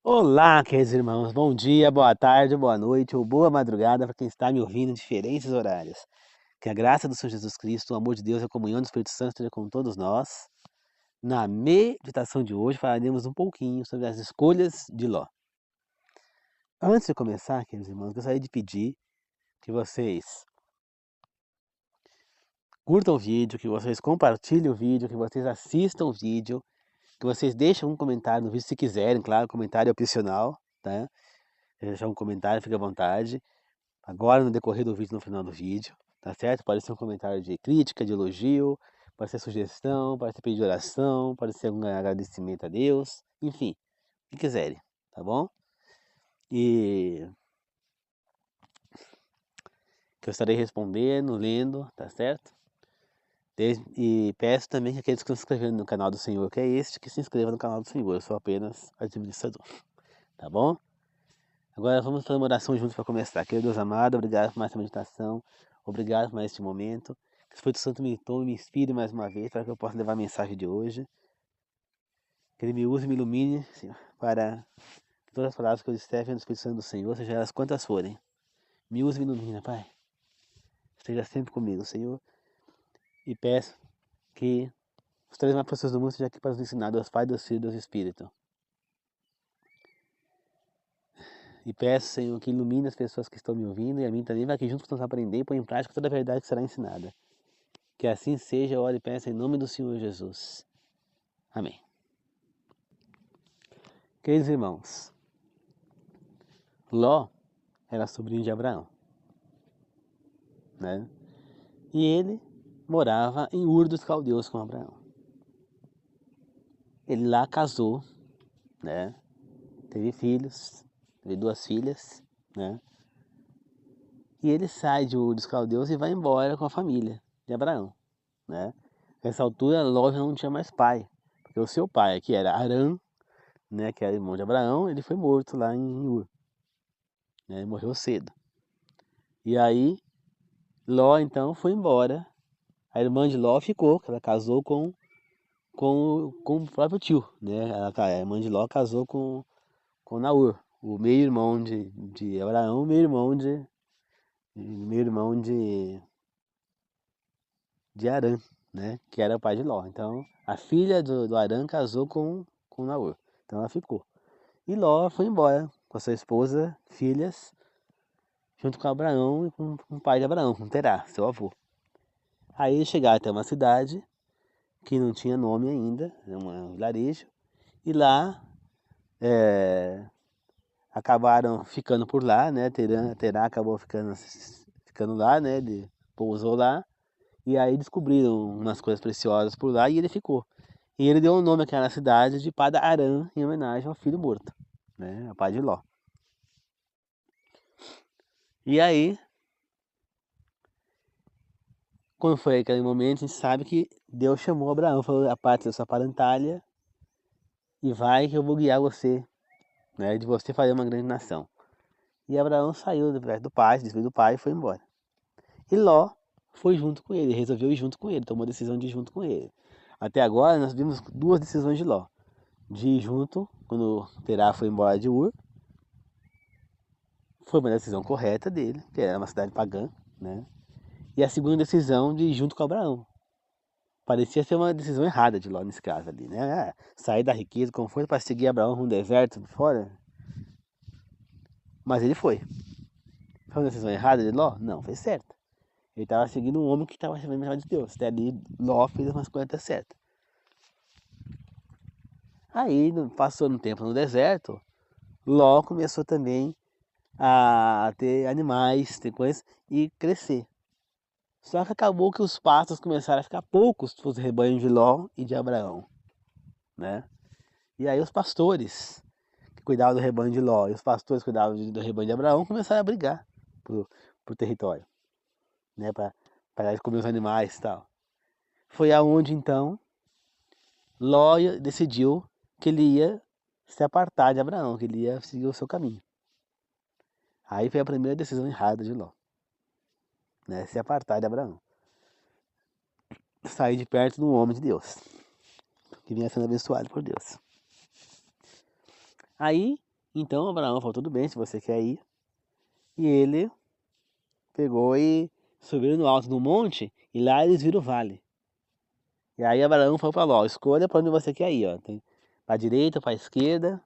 Olá, queridos irmãos, bom dia, boa tarde, boa noite ou boa madrugada para quem está me ouvindo em diferentes horários. Que a graça do Senhor Jesus Cristo, o amor de Deus e a comunhão do Espírito Santo esteja com todos nós. Na meditação de hoje falaremos um pouquinho sobre as escolhas de Ló. Antes de começar, queridos irmãos, gostaria de pedir que vocês curtam o vídeo, que vocês compartilhem o vídeo, que vocês assistam o vídeo, que vocês deixem um comentário no vídeo se quiserem, claro, comentário é opcional, tá? Deixar um comentário, fique à vontade. Agora no decorrer do vídeo, no final do vídeo, tá certo? Pode ser um comentário de crítica, de elogio, pode ser sugestão, pode ser pedido de oração, pode ser um agradecimento a Deus, enfim, o que quiserem, tá bom? E que eu estarei respondendo, lendo, tá certo? E peço também que aqueles que estão se inscrevendo no canal do Senhor, que é este, que se inscreva no canal do Senhor, eu sou apenas administrador, tá bom? Agora vamos fazer uma oração juntos para começar. Querido Deus amado, obrigado por mais essa meditação, obrigado por mais este momento. Que o Espírito Santo me tome e me inspire mais uma vez para que eu possa levar a mensagem de hoje. Que Ele me use e me ilumine, Senhor, para que todas as palavras que eu disser venham do Espírito Santo do Senhor, seja elas quantas forem. Me use e me ilumina, Pai. Esteja sempre comigo, Senhor. E peço que os três mais pessoas do mundo estejam aqui para nos ensinar, Deus Pai, Deus Filho e Deus Espírito. E peço, Senhor, que ilumine as pessoas que estão me ouvindo e a mim também, para que juntos possamos aprender e pôr em prática toda a verdade que será ensinada. Que assim seja, eu oro e peço em nome do Senhor Jesus. Amém. Queridos irmãos, Ló era sobrinho de Abraão, né? E ele morava em Ur dos Caldeus com Abraão. Ele lá casou, né? Teve filhos, teve duas filhas, né? E ele sai de Ur dos Caldeus e vai embora com a família de Abraão, né? Nessa altura, Ló já não tinha mais pai, porque o seu pai, que era Arã, né, que era irmão de Abraão, ele foi morto lá em Ur, né? Ele morreu cedo. E aí, Ló então foi embora. A irmã de Ló ficou, ela casou com o próprio tio, né? A irmã de Ló casou com Naor, o meio-irmão de Abraão, meio-irmão de Arã, né? Que era o pai de Ló. Então, a filha do Arã casou com Naor. Então ela ficou. E Ló foi embora com a sua esposa, filhas, junto com Abraão e com o pai de Abraão, com Terá, seu avô. Aí eles chegaram até uma cidade que não tinha nome ainda, era um vilarejo, e lá acabaram ficando por lá, né? Terá acabou ficando lá, né? Ele pousou lá, e aí descobriram umas coisas preciosas por lá e ele ficou. E ele deu o nome àquela cidade de Padan-Aram, em homenagem ao filho morto, né? Ao pai de Ló. E aí, quando foi aquele momento, a gente sabe que Deus chamou Abraão, falou: a parte da sua parentalha, e vai que eu vou guiar você, né? De você fazer uma grande nação. E Abraão saiu do pai, se despediu do pai e foi embora. E Ló foi junto com ele, resolveu ir junto com ele, tomou a decisão de ir junto com ele. Até agora nós vimos duas decisões de Ló. De ir junto, quando Terá foi embora de Ur, foi uma decisão correta dele, que era uma cidade pagã, né? E a segunda decisão de ir junto com Abraão. Parecia ser uma decisão errada de Ló nesse caso ali, né? Sair da riqueza, como foi para seguir Abraão no deserto fora. Mas ele foi. Foi uma decisão errada de Ló? Não, foi certa. Ele estava seguindo um homem que estava recebendo a mensagem de Deus. Até ali, Ló fez umas coisas certas. Aí, passou um tempo no deserto, Ló começou também a ter animais, ter coisas, e crescer. Só que acabou que os pastos começaram a ficar poucos para os rebanhos de Ló e de Abraão, né? E aí os pastores que cuidavam do rebanho de Ló e os pastores que cuidavam do rebanho de Abraão começaram a brigar por território, né? Para comer os animais e tal. Foi aonde então Ló decidiu que ele ia se apartar de Abraão, que ele ia seguir o seu caminho. Aí foi a primeira decisão errada de Ló, né? Se apartar de Abraão. Sair de perto do homem de Deus, que vinha sendo abençoado por Deus. Aí Então Abraão falou, tudo bem, se você quer ir. E ele pegou e subiu no alto do monte, e lá eles viram o vale. E aí Abraão falou para Ló, escolha para onde você quer ir, ó. Tem para direita, para esquerda,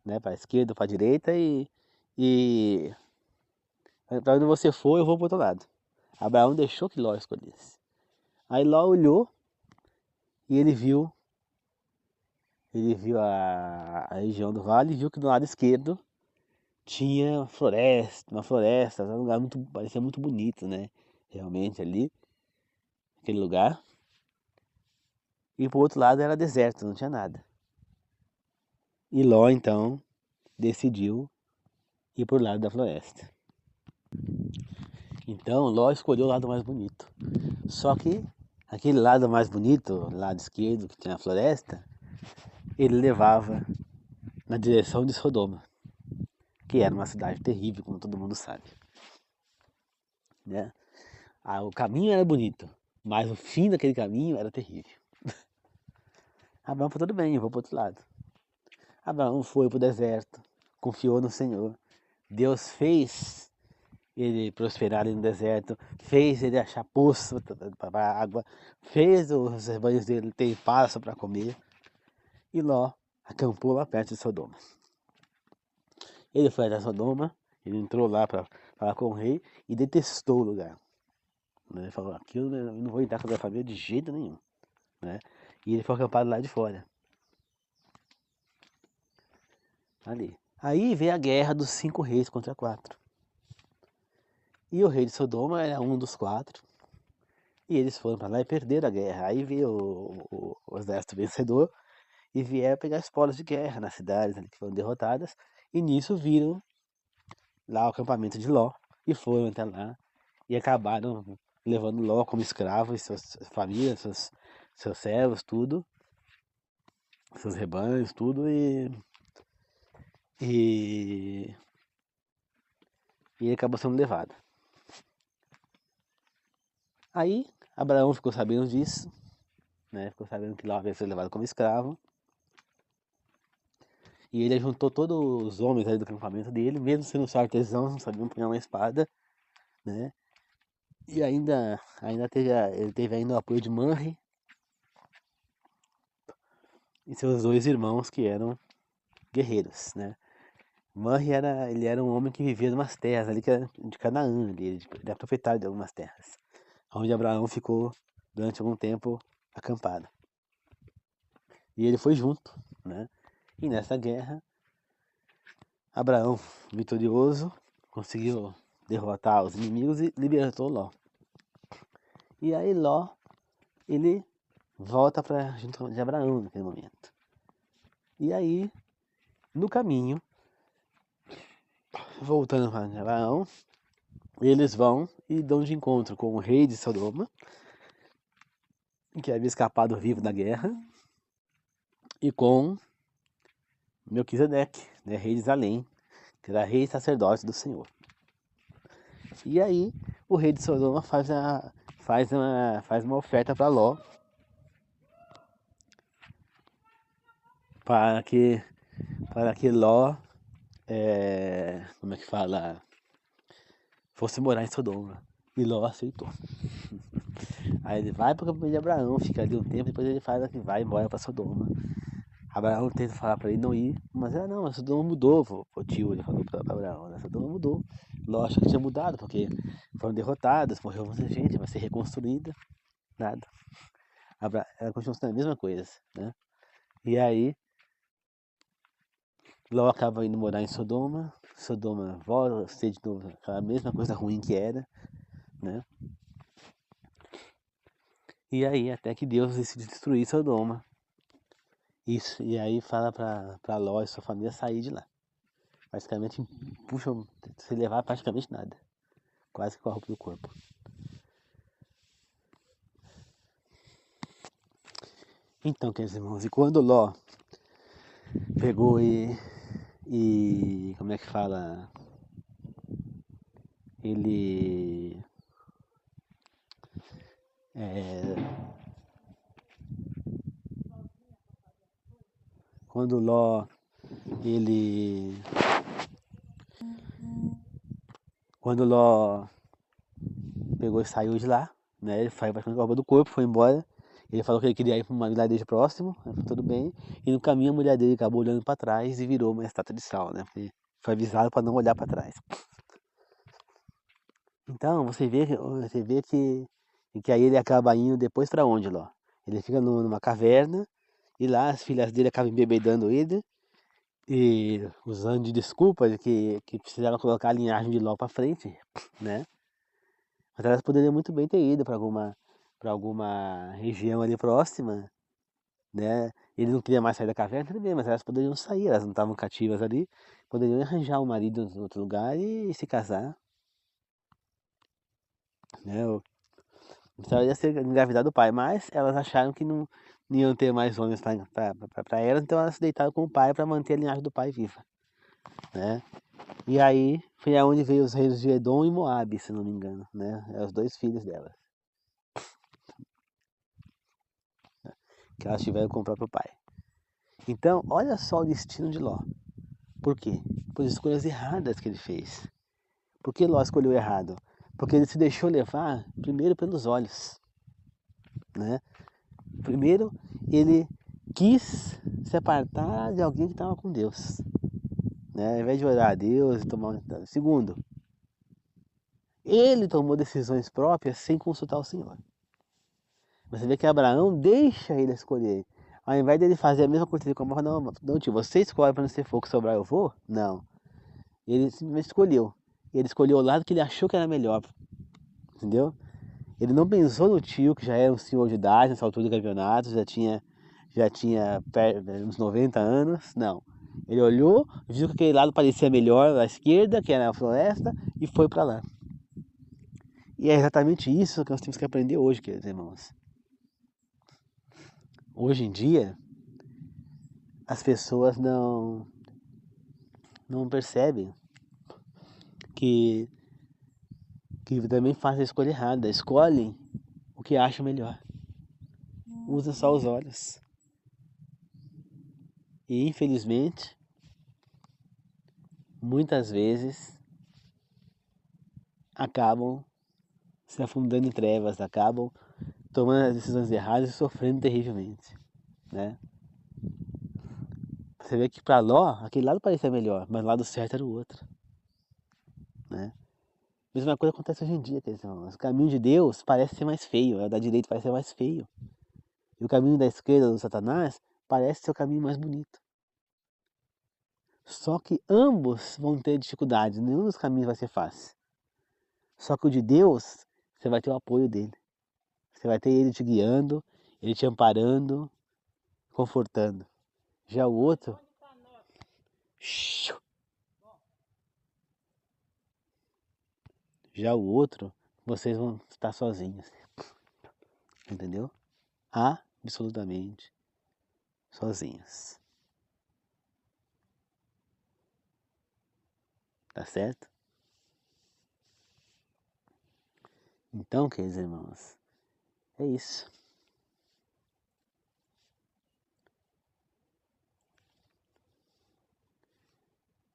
né? Para esquerda, para direita e para onde você for, eu vou para outro lado. Abraão deixou que Ló escolhesse. Aí Ló olhou e ele viu a região do vale e viu que do lado esquerdo tinha uma floresta, um lugar muito, parecia muito bonito, né? Realmente ali, aquele lugar. E pro outro lado era deserto, não tinha nada. E Ló então decidiu ir pro lado da floresta. Então Ló escolheu o lado mais bonito. Só que aquele lado mais bonito, lado esquerdo, que tinha a floresta, ele levava na direção de Sodoma, que era uma cidade terrível, como todo mundo sabe, né? O caminho era bonito, mas o fim daquele caminho era terrível. Abraão falou, tudo bem, eu vou para outro lado. Abraão foi para o deserto, confiou no Senhor. Deus fez ele prosperar ali no deserto, fez ele achar poço para água, fez os rebanhos dele ter pasto para comer. E Ló acampou lá perto de Sodoma. Ele foi até Sodoma, ele entrou lá para falar com o rei e detestou o lugar. Ele falou, aquilo eu não vou entrar com a minha família de jeito nenhum, né? E ele foi acampado lá de fora. Ali. Aí veio a guerra dos 5 reis contra 4. E o rei de Sodoma era um dos 4. E eles foram para lá e perderam a guerra. Aí veio o exército vencedor e vieram pegar espólios de guerra nas cidades ali que foram derrotadas. E nisso viram lá o acampamento de Ló e foram até lá e acabaram levando Ló como escravo e suas famílias, seus servos, tudo, seus rebanhos, tudo e ele acabou sendo levado. Aí Abraão ficou sabendo disso, né? Ficou sabendo que Ló havia sido levado como escravo. E ele juntou todos os homens ali do acampamento dele, mesmo sendo só artesãos, não sabiam pegar uma espada, né? E ainda ele teve ainda o apoio de Manre e seus 2 irmãos que eram guerreiros, né? Manre ele era um homem que vivia em umas terras ali que era de Canaã, ele era proprietário de algumas terras, onde Abraão ficou durante algum tempo acampado. E ele foi junto, né? E nessa guerra, Abraão, vitorioso, conseguiu derrotar os inimigos e libertou Ló. E aí Ló, ele volta para junto de Abraão naquele momento. E aí, no caminho, voltando para Abraão, eles vão e dão de encontro com o rei de Sodoma, que havia escapado vivo da guerra, e com Melquisedeque, né, rei de Salém, que era rei e sacerdote do Senhor. E aí, o rei de Sodoma faz uma oferta para Ló, para que Ló, como é que fala, fosse morar em Sodoma. E Ló aceitou. Aí ele vai para o campamento de Abraão, fica ali um tempo, depois ele vai embora para Sodoma. Abraão tenta falar para ele não ir, mas não, a Sodoma mudou, o tio ele falou para Abraão, né? A Sodoma mudou. Ló achou que tinha mudado, porque foram derrotadas, morreu muita gente, vai ser reconstruída, nada. Ela continua sendo a mesma coisa, né? E aí, Ló acaba indo morar em Sodoma, Sodoma volta a ser de novo aquela mesma coisa ruim que era, né? E aí, até que Deus decide destruir Sodoma. Isso, e aí fala pra Ló e sua família sair de lá. Basicamente, puxam, sem levar praticamente nada. Quase com a roupa do corpo. Então, queridos irmãos, e quando Ló pegou e como é que fala? Ele quando Ló ele... Quando Ló pegou e saiu de lá, né? Ele foi praticamente com a roupa do corpo, foi embora. Ele falou que ele queria ir para uma vilarejo próximo, né, tudo bem. E no caminho a mulher dele acabou olhando para trás e virou uma estátua de sal, né? Foi avisado para não olhar para trás. Então você vê que aí ele acaba indo depois para onde, Ló? Ele fica numa caverna e lá as filhas dele acabam embebedando ele e usando de desculpa de que precisavam colocar a linhagem de Ló para frente, né? Mas elas poderiam muito bem ter ido para alguma região ali próxima, né? Ele não queria mais sair da caverna, tudo bem, mas elas poderiam sair, elas não estavam cativas ali, poderiam arranjar um marido em outro lugar e se casar, né? Então ia ser engravidar do pai, mas elas acharam que não iam ter mais homens para elas, então elas se deitaram com o pai para manter a linhagem do pai viva, né? E aí foi aonde veio os reis de Edom e Moabe, se não me engano, né? É os dois filhos delas, que elas tiveram com o próprio pai. Então, olha só o destino de Ló. Por quê? Por escolhas erradas que ele fez. Por que Ló escolheu errado? Porque ele se deixou levar primeiro pelos olhos, né? Primeiro, ele quis se apartar de alguém que estava com Deus, né? Ao invés de orar a Deus e tomar um... Segundo, ele tomou decisões próprias sem consultar o Senhor. Você vê que Abraão deixa ele escolher. Ao invés dele fazer a mesma coisa com a não, tio, você escolhe para não ser fogo sobrar, eu vou? Não. Ele simplesmente escolheu. Ele escolheu o lado que ele achou que era melhor. Entendeu? Ele não pensou no tio, que já era um senhor de idade nessa altura do campeonato, já tinha uns 90 anos. Não. Ele olhou, viu que aquele lado parecia melhor à esquerda, que era a floresta, e foi para lá. E é exatamente isso que nós temos que aprender hoje, queridos irmãos. Hoje em dia, as pessoas não percebem que também fazem a escolha errada. Escolhem o que acham melhor. Usam só os olhos. E infelizmente, muitas vezes, acabam se afundando em trevas, acabam tomando as decisões erradas e sofrendo terrivelmente, né? Você vê que para Ló, aquele lado parecia melhor, mas o lado certo era o outro, né? Mesma coisa acontece hoje em dia, quer dizer, o caminho de Deus parece ser mais feio, o da direita parece ser mais feio. E o caminho da esquerda do Satanás parece ser o caminho mais bonito. Só que ambos vão ter dificuldades, nenhum dos caminhos vai ser fácil. Só que o de Deus, você vai ter o apoio dele. Você vai ter ele te guiando, ele te amparando, confortando. Já o outro... Já o outro, vocês vão estar sozinhos. Entendeu? Absolutamente sozinhos. Tá certo? Então, queridos irmãos, é isso.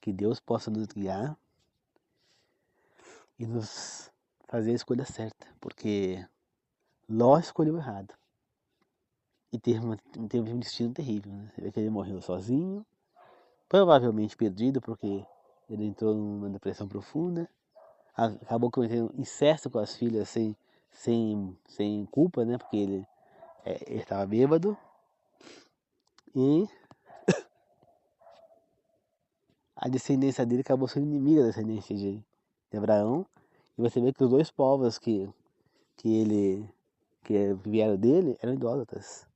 Que Deus possa nos guiar e nos fazer a escolha certa, porque Ló escolheu errado e teve um destino terrível, né? Você vê que ele morreu sozinho, provavelmente perdido, porque ele entrou numa depressão profunda, acabou cometendo incesto com as filhas sem culpa, né? Porque ele estava bêbado e a descendência dele acabou sendo inimiga da descendência de Abraão. E você vê que os dois povos que vieram dele eram idólatras.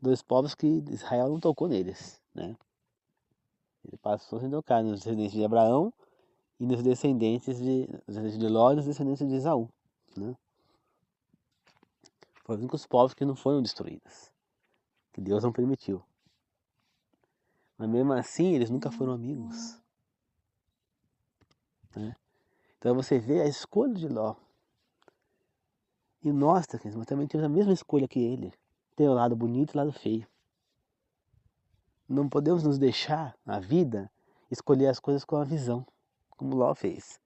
Dois povos que Israel não tocou neles, né? Ele passou sem tocar nos descendentes de Abraão e nos descendentes de Ló e nos descendentes de Esaú, né? Foram os únicos povos que não foram destruídos, que Deus não permitiu. Mas mesmo assim, eles nunca foram amigos, né? Então você vê a escolha de Ló. E nós também temos a mesma escolha que ele. Tem o lado bonito e o lado feio. não podemos nos deixar, na vida, escolher as coisas com a visão, como Ló fez.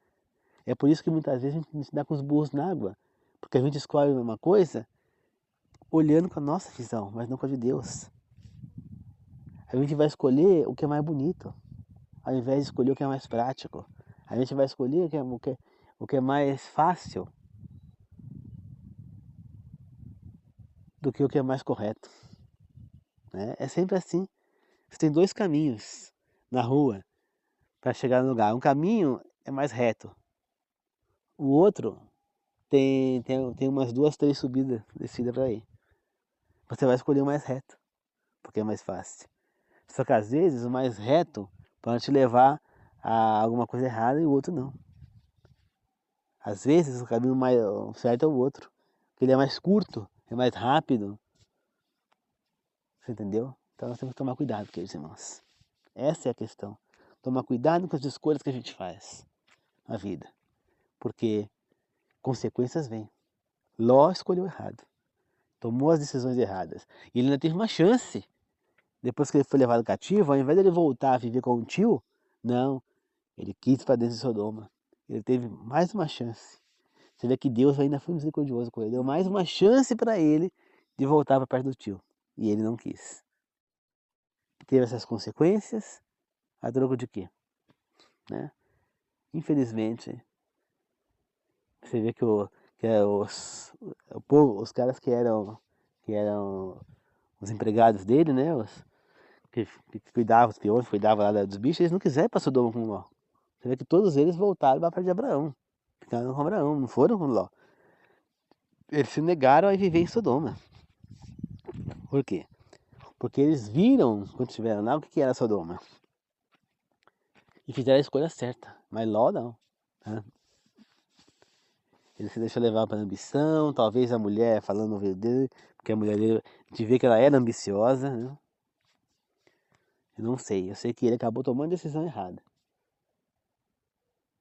É por isso que muitas vezes a gente se dá com os burros na água, porque a gente escolhe uma coisa olhando com a nossa visão, mas não com a de Deus. A gente vai escolher o que é mais bonito, ao invés de escolher o que é mais prático. A gente vai escolher o que é mais fácil do que o que é mais correto. Né? É sempre assim. Você tem dois caminhos na rua para chegar no lugar. Um caminho é mais reto. O outro tem umas 2, 3 subidas, descidas para ir. Você vai escolher o mais reto, porque é mais fácil. Só que às vezes o mais reto pode te levar a alguma coisa errada e o outro não. Às vezes o caminho mais certo é o outro, porque ele é mais curto, é mais rápido. Você entendeu? Então nós temos que tomar cuidado, queridos irmãos. Essa é a questão. Tomar cuidado com as escolhas que a gente faz na vida. Porque consequências vêm. Ló escolheu errado. Tomou as decisões erradas. E ele ainda teve uma chance. Depois que ele foi levado cativo, ao invés de ele voltar a viver com o tio, não. Ele quis ir para dentro de Sodoma. Ele teve mais uma chance. Você vê que Deus ainda foi misericordioso com ele. Deu mais uma chance para ele de voltar para perto do tio. E ele não quis. Teve essas consequências. A troco de quê? Né? Infelizmente, você vê que o povo, os caras que eram os empregados dele, né? Que cuidavam, os peões, cuidavam lá dos bichos, eles não quiseram ir para Sodoma com Ló. Você vê que todos eles voltaram para perto de Abraão. Ficaram com Abraão, não foram com Ló. Eles se negaram a viver em Sodoma. Por quê? Porque eles viram, quando estiveram lá, o que era Sodoma. E fizeram a escolha certa. Mas Ló não. Tá? Ele se deixou levar para ambição, talvez a mulher falando no ouvido dele, porque a mulher dele, de ver que ela era ambiciosa, né? Eu não sei, eu sei que ele acabou tomando a decisão errada.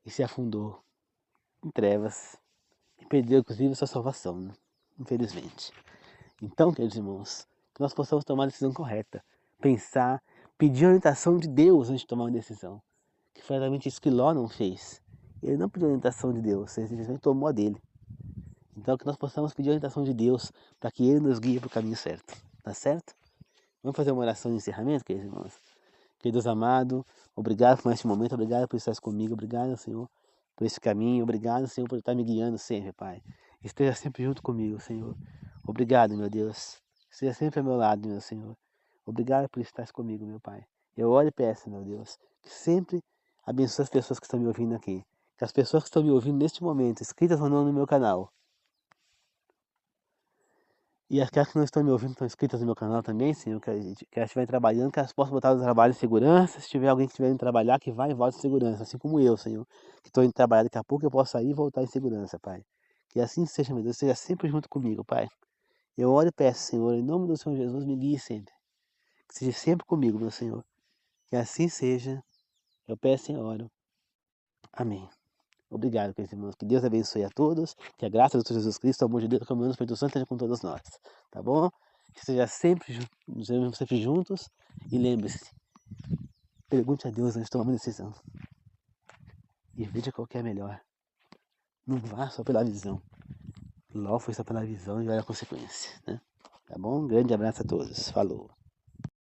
E se afundou em trevas e perdeu inclusive a sua salvação, né? Infelizmente. Então, queridos irmãos, que nós possamos tomar a decisão correta, pensar, pedir a orientação de Deus antes de tomar uma decisão, que foi exatamente isso que Ló não fez. Ele não pediu a orientação de Deus, ele simplesmente tomou a dele. Então que nós possamos pedir a orientação de Deus para que Ele nos guie para o caminho certo. Tá certo? Vamos fazer uma oração de encerramento, queridos irmãos? Querido Deus amado, obrigado por este momento, obrigado por estar comigo, obrigado, Senhor, por esse caminho, obrigado, Senhor, por estar me guiando sempre, Pai. Esteja sempre junto comigo, Senhor. Obrigado, meu Deus. Esteja sempre ao meu lado, meu Senhor. Obrigado por estar comigo, meu Pai. Eu oro e peço, meu Deus, que sempre abençoe as pessoas que estão me ouvindo aqui. Que as pessoas que estão me ouvindo neste momento, inscritas ou não no meu canal, e aquelas que não estão me ouvindo, estão inscritas no meu canal também, Senhor, que elas estiverem trabalhando, que elas possam botar o trabalho em segurança. Se tiver alguém que estiver indo trabalhar, que vá e volte em segurança, assim como eu, Senhor, que estou indo trabalhar daqui a pouco, eu posso sair e voltar em segurança, Pai. Que assim seja, meu Deus, seja sempre junto comigo, Pai. Eu oro e peço, Senhor, em nome do Senhor Jesus, me guie sempre. Que seja sempre comigo, meu Senhor. Que assim seja, eu peço e oro. Amém. Obrigado, queridos irmãos. Que Deus abençoe a todos. Que a graça do Senhor Jesus Cristo, o amor de Deus, a comunhão do Espírito Santo esteja com todos nós. Tá bom? Que esteja sempre, estejamos sempre juntos. E lembre-se, pergunte a Deus antes de tomar uma decisão. E veja qual que é melhor. Não vá só pela visão. Ló foi só pela visão e olha a consequência. Né? Tá bom? Um grande abraço a todos. Falou.